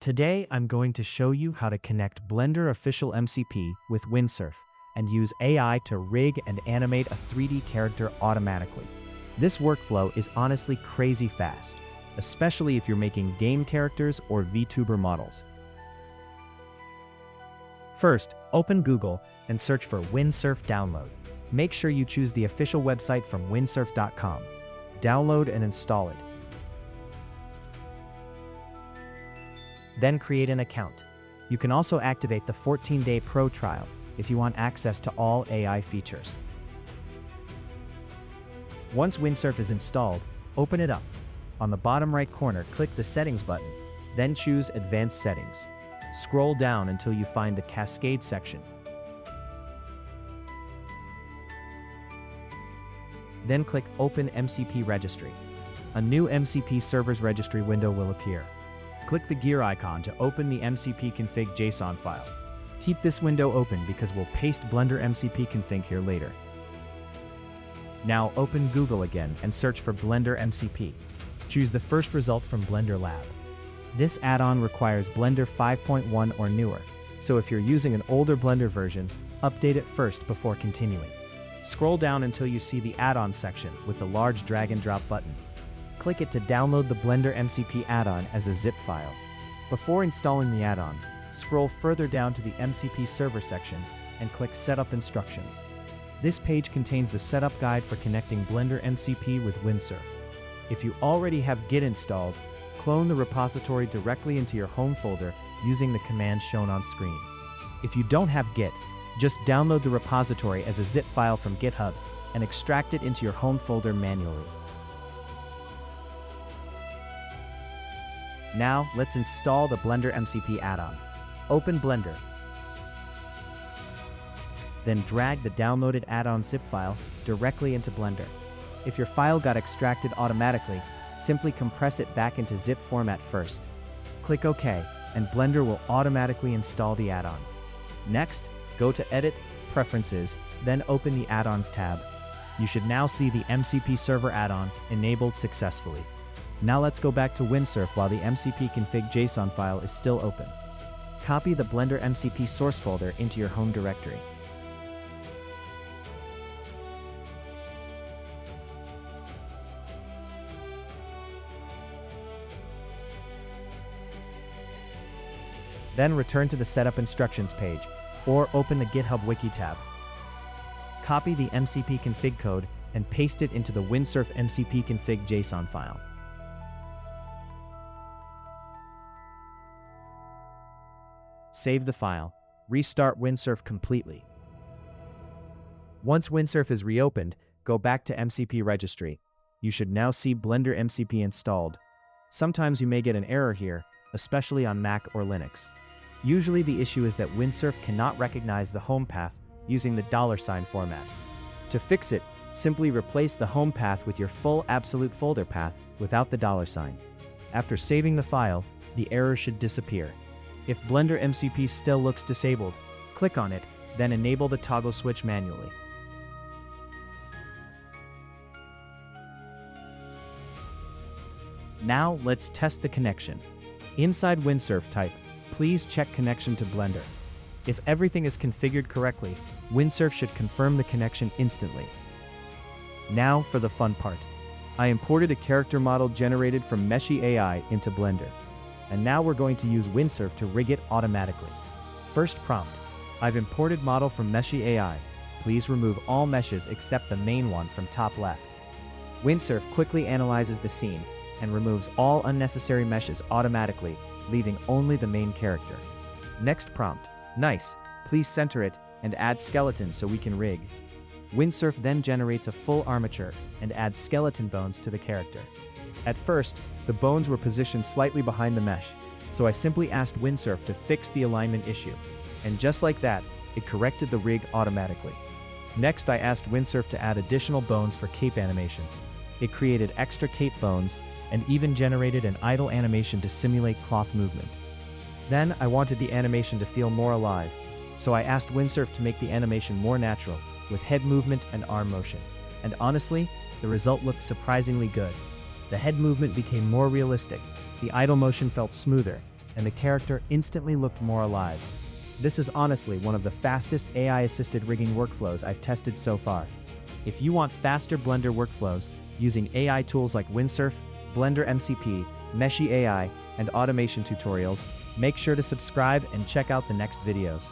Today, I'm going to show you how to connect Blender Official MCP with Windsurf and use AI to rig and animate a 3D character automatically. This workflow is honestly crazy fast, especially if you're making game characters or VTuber models. First, open Google and search for Windsurf download. Make sure you choose the official website from windsurf.com. Download and install it. Then create an account. You can also activate the 14-day pro trial if you want access to all AI features. Once Windsurf is installed, open it up. On the bottom right corner, click the Settings button, then choose Advanced Settings. Scroll down until you find the Cascade section. Then click Open MCP Registry. A new MCP Servers Registry window will appear. Click the gear icon to open the MCP config JSON file. Keep this window open because we'll paste Blender MCP config here later. Now open Google again and search for Blender MCP. Choose the first result from Blender Lab. This add-on requires Blender 5.1 or newer, so if you're using an older Blender version, update it first before continuing. Scroll down until you see the add-on section with the large drag and drop button. Click it to download the Blender MCP add-on as a zip file. Before installing the add-on, scroll further down to the MCP server section and click Setup Instructions. This page contains the setup guide for connecting Blender MCP with Windsurf. If you already have Git installed, clone the repository directly into your home folder using the command shown on screen. If you don't have Git, just download the repository as a zip file from GitHub and extract it into your home folder manually. Now, let's install the Blender MCP add-on. Open Blender. Then drag the downloaded add-on zip file directly into Blender. If your file got extracted automatically, simply compress it back into zip format first. Click OK, and Blender will automatically install the add-on. Next, go to Edit, Preferences, then open the Add-ons tab. You should now see the MCP server add-on enabled successfully. Now let's go back to Windsurf while the MCP config JSON file is still open. Copy the Blender MCP source folder into your home directory. Then return to the Setup Instructions page, or open the GitHub Wiki tab. Copy the MCP config code and paste it into the Windsurf MCP config JSON file. Save the file. Restart Windsurf completely. Once Windsurf is reopened, go back to MCP Registry. You should now see Blender MCP installed. Sometimes you may get an error here, especially on Mac or Linux. Usually the issue is that Windsurf cannot recognize the home path using the $sign format. To fix it, simply replace the home path with your full absolute folder path without the $sign. After saving the file, the error should disappear. If Blender MCP still looks disabled, click on it, then enable the toggle switch manually. Now let's test the connection. Inside Windsurf type, please check connection to Blender. If everything is configured correctly, Windsurf should confirm the connection instantly. Now for the fun part. I imported a character model generated from Meshy AI into Blender. And now we're going to use Windsurf to rig it automatically. First prompt. I've imported model from Meshy AI. Please remove all meshes except the main one from top left. Windsurf quickly analyzes the scene and removes all unnecessary meshes automatically, leaving only the main character. Next prompt. Nice. Please center it and add skeleton so we can rig. Windsurf then generates a full armature and adds skeleton bones to the character. At first, the bones were positioned slightly behind the mesh, so I simply asked Windsurf to fix the alignment issue. And just like that, it corrected the rig automatically. Next, I asked Windsurf to add additional bones for cape animation. It created extra cape bones and even generated an idle animation to simulate cloth movement. Then, I wanted the animation to feel more alive, so I asked Windsurf to make the animation more natural, with head movement and arm motion. And honestly, the result looked surprisingly good. The head movement became more realistic, the idle motion felt smoother, and the character instantly looked more alive. This is honestly one of the fastest AI-assisted rigging workflows I've tested so far. If you want faster Blender workflows using AI tools like Windsurf, Blender MCP, Meshi AI, and automation tutorials, make sure to subscribe and check out the next videos.